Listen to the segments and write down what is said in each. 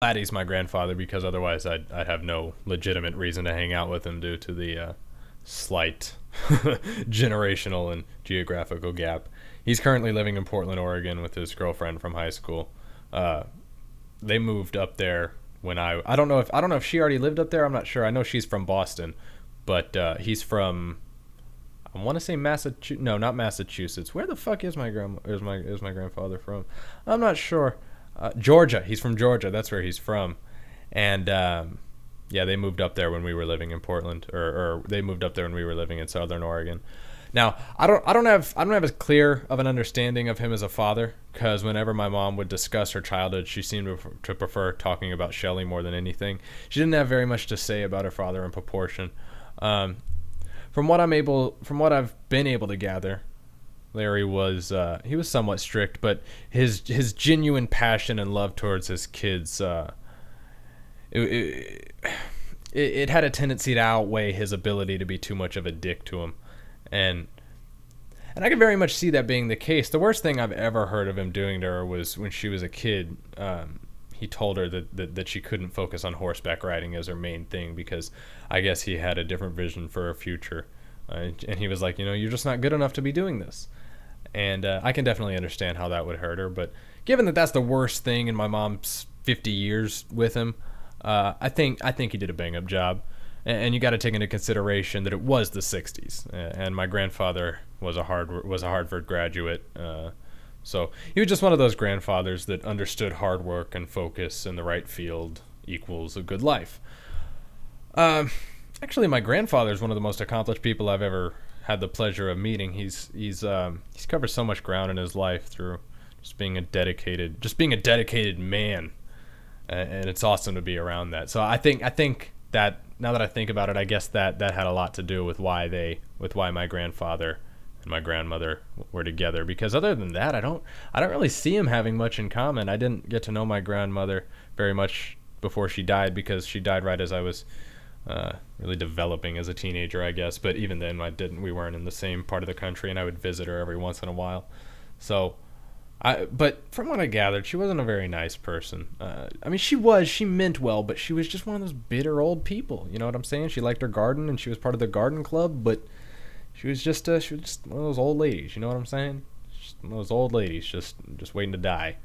Glad he's my grandfather because otherwise I'd have no legitimate reason to hang out with him due to the slight generational and geographical gap. He's currently living in Portland, Oregon, with his girlfriend from high school. Uh, they moved up there when I don't know if she already lived up there. I'm not sure. I know she's from Boston, but he's from I want to say Massachusetts. No, not Massachusetts. Where the fuck is my grandfather from? I'm not sure. Georgia. He's from Georgia. That's where he's from. And yeah, they moved up there when we were living in Portland, or they moved up there when we were living in Southern Oregon. Now, I don't have as clear of an understanding of him as a father, because whenever my mom would discuss her childhood, she seemed to prefer talking about Shelley more than anything. She didn't have very much to say about her father in proportion. Um, from what I've been able to gather, Larry was he was somewhat strict, but his genuine passion and love towards his kids it, it, it had a tendency to outweigh his ability to be too much of a dick to him, and I can very much see that being the case. The worst thing I've ever heard of him doing to her was when she was a kid. He told her that she couldn't focus on horseback riding as her main thing because I guess he had a different vision for her future. And he was like, you're just not good enough to be doing this. And I can definitely understand how that would hurt her. But given that that's the worst thing in my mom's 50 years with him, I think he did a bang up job. And you got to take into consideration that it was the 60s, and my grandfather was a Harvard graduate. So he was just one of those grandfathers that understood hard work and focus in the right field equals a good life. Um, Actually, my grandfather is one of the most accomplished people I've ever had the pleasure of meeting. He's covered so much ground in his life through just being a dedicated man, and it's awesome to be around that. So I think that now that I think about it, I guess that had a lot to do with why my grandfather and my grandmother were together. Because other than that, I don't really see him having much in common. I didn't get to know my grandmother very much before she died because she died right as I was really developing as a teenager, I guess. But even then, we weren't in the same part of the country, and I would visit her every once in a while. So but from what I gathered, she wasn't a very nice person. I mean, she meant well, but she was just one of those bitter old people. You know what I'm saying? She liked her garden, and she was part of the garden club, but she was just one of those old ladies. You know what I'm saying? Just one of those old ladies, just waiting to die.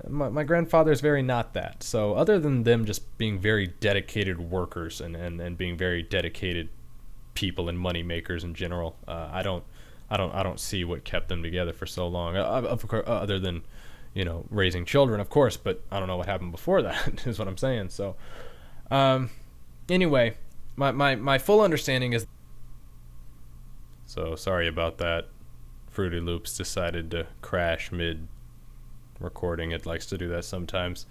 My grandfather's very not that. So other than them just being very dedicated workers and being very dedicated people and money makers in general, I don't see what kept them together for so long. Of course, other than raising children, of course. But I don't know what happened before that. Is what I'm saying. So, um, anyway, my full understanding is. So sorry about that. Fruity Loops decided to crash mid recording. It likes to do that sometimes.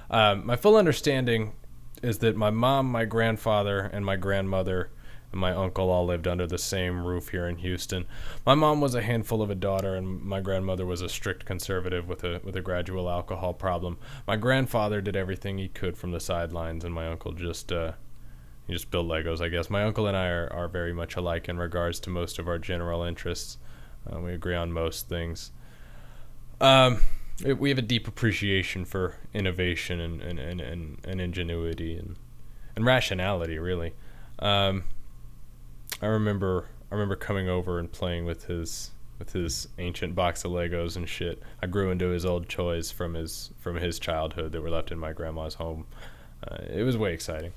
My full understanding is that my mom, my grandfather, and my grandmother and my uncle all lived under the same roof here in Houston. My mom was a handful of a daughter, and my grandmother was a strict conservative with a gradual alcohol problem. My grandfather did everything he could from the sidelines, and my uncle he just built Legos, I guess. My uncle and I are very much alike in regards to most of our general interests. We agree on most things. We have a deep appreciation for innovation and ingenuity and rationality, really. I remember coming over and playing with his ancient box of Legos and shit. I grew into his old toys from his childhood that were left in my grandma's home. It was way exciting.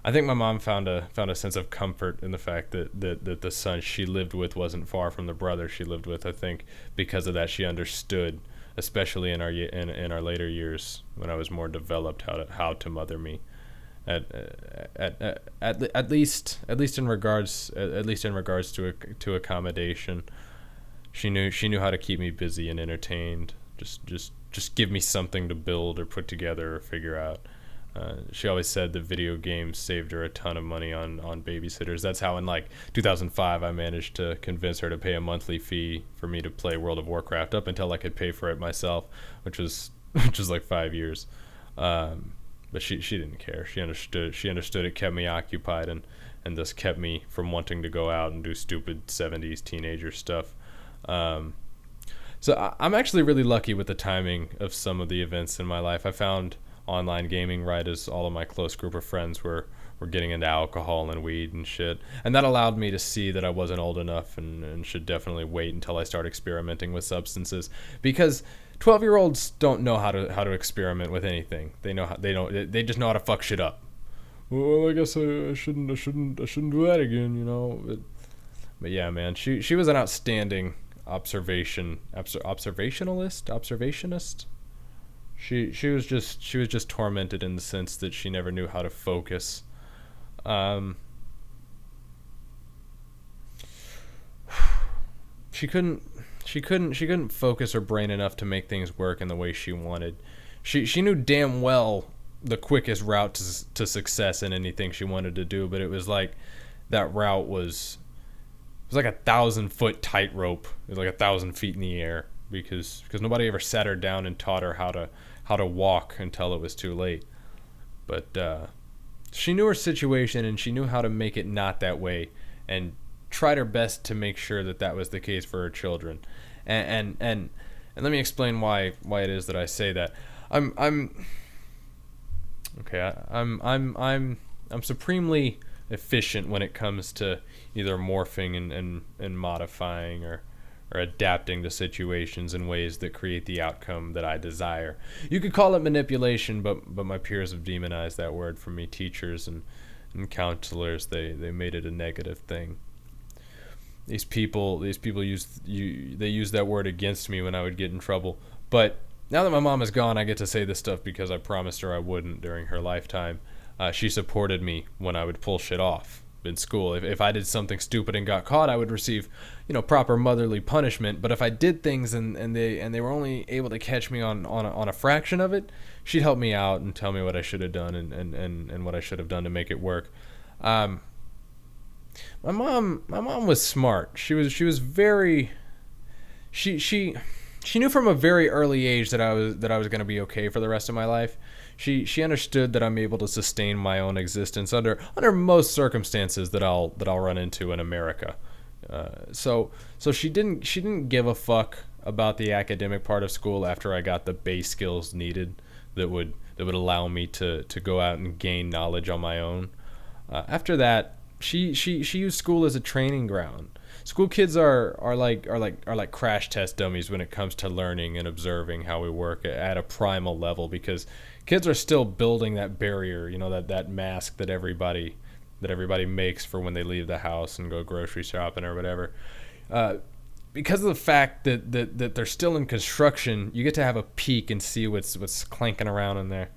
I think my mom found a sense of comfort in the fact that the son she lived with wasn't far from the brother she lived with. I think because of that she understood, especially in our later years when I was more developed, how to mother me. At least in regards to accommodation, she knew how to keep me busy and entertained. Just give me something to build or put together or figure out. She always said that video games saved her a ton of money on babysitters. That's how in like 2005 I managed to convince her to pay a monthly fee for me to play World of Warcraft up until I could pay for it myself, which was like 5 years. But she didn't care. She understood it kept me occupied and thus kept me from wanting to go out and do stupid 70s teenager stuff. So I'm actually really lucky with the timing of some of the events in my life. I found online gaming right as all of my close group of friends were getting into alcohol and weed and shit. And that allowed me to see that I wasn't old enough and should definitely wait until I start experimenting with substances, because 12-year-olds don't know how to experiment with anything. They just know how to fuck shit up. Well, I guess I shouldn't do that again, you know. But yeah, man, she was an outstanding observationist. She was just tormented in the sense that she never knew how to focus. She couldn't focus her brain enough to make things work in the way she wanted. She knew damn well the quickest route to success in anything she wanted to do, but it was like that route was like 1,000-foot tightrope. It was like 1,000 feet in the air because nobody ever sat her down and taught her how to walk until it was too late. But she knew her situation and she knew how to make it not that way, and tried her best to make sure that was the case for her children. And let me explain why it is that I say that. I'm supremely efficient when it comes to either morphing and modifying or adapting to situations in ways that create the outcome that I desire. You could call it manipulation, but my peers have demonized that word for me. Teachers and counselors, they made it a negative thing. These people use that word against me when I would get in trouble. But now that my mom is gone, I get to say this stuff because I promised her I wouldn't during her lifetime. She supported me when I would pull shit off in school. If I did something stupid and got caught, I would receive, proper motherly punishment. But if I did things and they were only able to catch me on a fraction of it, she'd help me out and tell me what I should have done and what I should have done to make it work. My mom was smart. She was very she knew from a very early age that I was going to be okay for the rest of my life. She understood that I'm able to sustain my own existence under most circumstances that I'll run into in America. So she didn't give a fuck about the academic part of school after I got the base skills needed that would allow me to go out and gain knowledge on my own. After that, she used school as a training ground. School kids are like crash test dummies when it comes to learning and observing how we work at a primal level, because kids are still building that barrier, that mask that everybody makes for when they leave the house and go grocery shopping or whatever. Because of the fact that they're still in construction, you get to have a peek and see what's clanking around in there,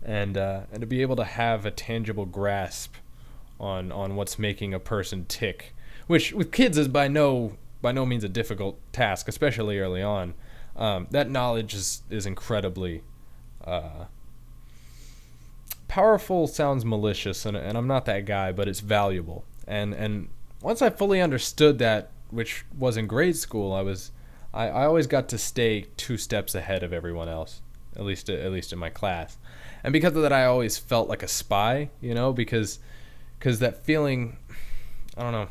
and to be able to have a tangible grasp on what's making a person tick, which with kids is by no means a difficult task, especially early on. That knowledge is incredibly powerful. Sounds malicious, and I'm not that guy, but it's valuable. And once I fully understood that, which was in grade school, I always got to stay 2 steps ahead of everyone else, at least in my class. And because of that, I always felt like a spy, because that feeling, I don't know,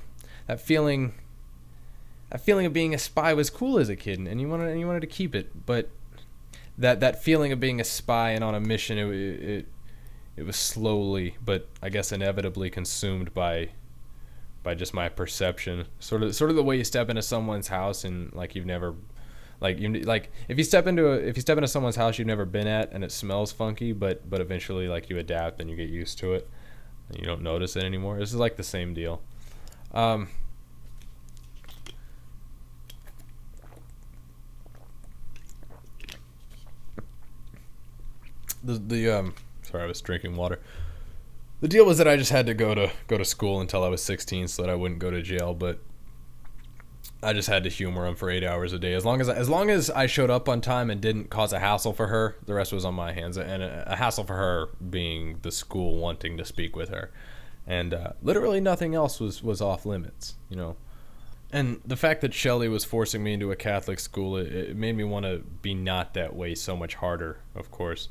that feeling of being a spy was cool as a kid, and you wanted to keep it. But that feeling of being a spy and on a mission, it was slowly, but I guess inevitably, consumed by just my perception. Sort of the way you step into someone's house and if you step into someone's house you've never been at and it smells funky, but eventually you adapt and you get used to it and you don't notice it anymore. This is like the same deal. Sorry, I was drinking water. The deal was that I just had to go to school until I was 16 so that I wouldn't go to jail, but I just had to humor him for 8 hours a day. As long as I showed up on time and didn't cause a hassle for her, the rest was on my hands. And a hassle for her being the school wanting to speak with her, and literally nothing else was off limits, And the fact that Shelley was forcing me into a Catholic school, it made me want to be not that way so much harder, of course.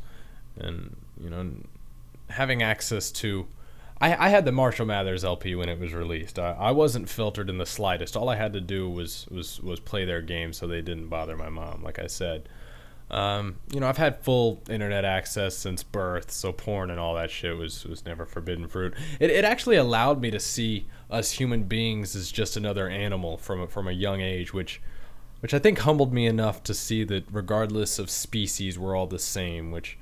And having access to, I had the Marshall Mathers LP when it was released. I wasn't filtered in the slightest. All I had to do was play their game so they didn't bother my mom, like I said. I've had full internet access since birth, so porn and all that shit was never forbidden fruit. It actually allowed me to see us human beings as just another animal from a young age, which I think humbled me enough to see that regardless of species, we're all the same, which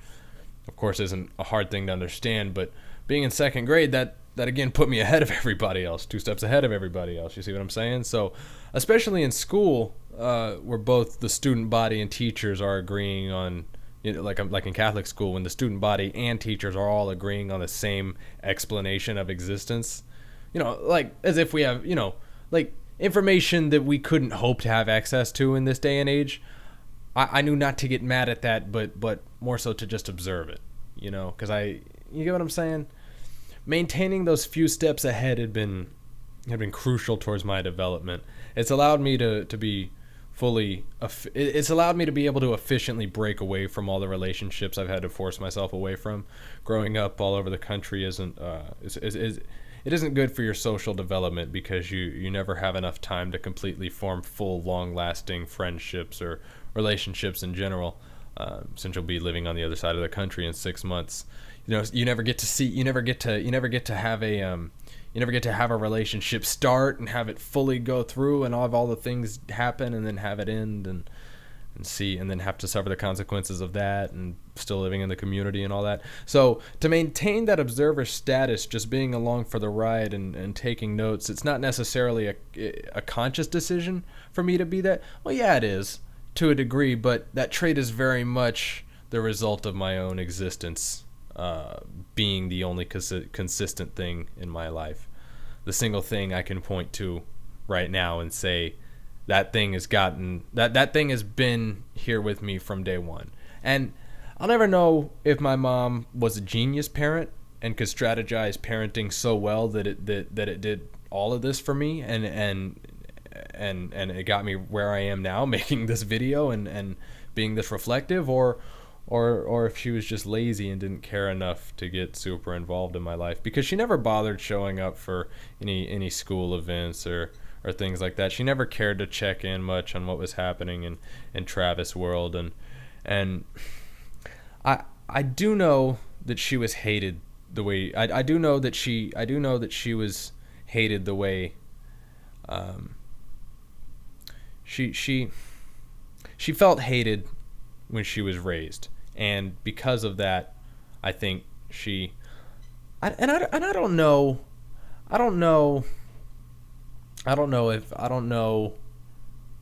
of course isn't a hard thing to understand, but being in second grade, that again put me ahead of everybody else, 2 steps ahead of everybody else. You see what I'm saying? So, especially in school, where both the student body and teachers are agreeing on, like in Catholic school, when the student body and teachers are all agreeing on the same explanation of existence, like as if we have, like information that we couldn't hope to have access to in this day and age. I knew not to get mad at that, but more so to just observe it, because you get what I'm saying? Maintaining those few steps ahead had been crucial towards my development. It's allowed me to be it's allowed me to be able to efficiently break away from all the relationships I've had to force myself away from. Growing up all over the country it isn't good for your social development, because you never have enough time to completely form full, long-lasting friendships or relationships in general, since you'll be living on the other side of the country in 6 months. You never get to have a relationship start and have it fully go through and all the things happen and then have it end and then have to suffer the consequences of that and still living in the community and all that. So to maintain that observer status, just being along for the ride and taking notes, it's not necessarily a conscious decision for me to be that. Well, yeah, it is to a degree, but that trait is very much the result of my own existence, being the only consistent thing in my life. The single thing I can point to right now and say that thing has been here with me from day one. And I'll never know if my mom was a genius parent and could strategize parenting so well that it did all of this for me and it got me where I am now, making this video and being this reflective, or if she was just lazy and didn't care enough to get super involved in my life, because she never bothered showing up for any school events or things like that. She never cared to check in much on what was happening in Travis world, and I do know that she was hated the way I do know that she was hated the way she felt hated when she was raised, and because of that, I think I don't know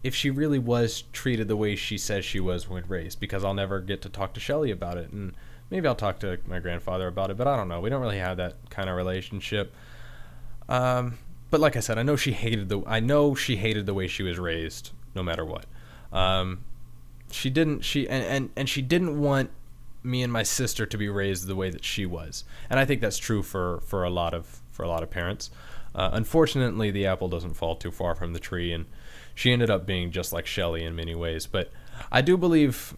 if she really was treated the way she says she was when raised, because I'll never get to talk to Shelly about it, and maybe I'll talk to my grandfather about it, but I don't know. We don't really have that kind of relationship. But like I said, I know she hated the way she was raised, no matter what. She didn't want me and my sister to be raised the way that she was, and I think that's true for a lot of parents. Unfortunately, the apple doesn't fall too far from the tree, and she ended up being just like Shelly in many ways. But I do believe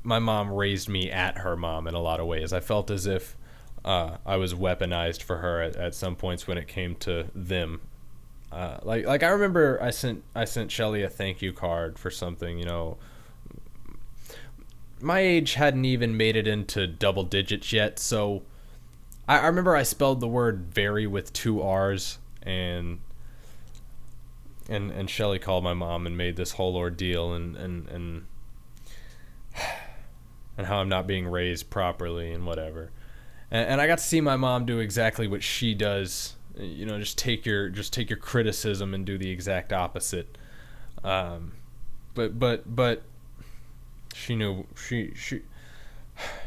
my mom raised me at her mom in a lot of ways. I felt as if I was weaponized for her at some points when it came to them. Like I remember I sent Shelly a thank you card for something. My age hadn't even made it into double digits yet, so I remember I spelled the word very with 2 R's, and Shelly called my mom and made this whole ordeal and how I'm not being raised properly and whatever. And I got to see my mom do exactly what she does. Just take your criticism and do the exact opposite. But she knew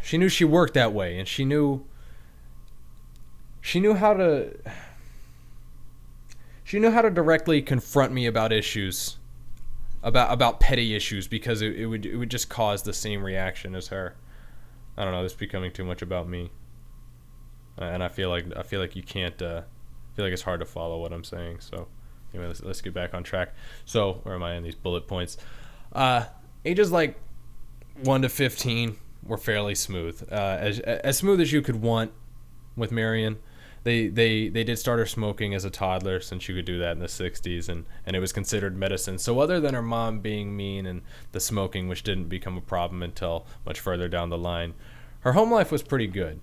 she worked that way, and she knew how to directly confront me about issues, about petty issues, because it would just cause the same reaction as her. I don't know, this is becoming too much about me, and I feel like you can't. I feel like it's hard to follow what I'm saying. So anyway, let's get back on track. So where am I in these bullet points? Ages like 1 to 15 were fairly smooth, as smooth as you could want with Marion. They did start her smoking as a toddler, since you could do that in the 60s, and it was considered medicine. So other than her mom being mean and the smoking, which didn't become a problem until much further down the line, her home life was pretty good.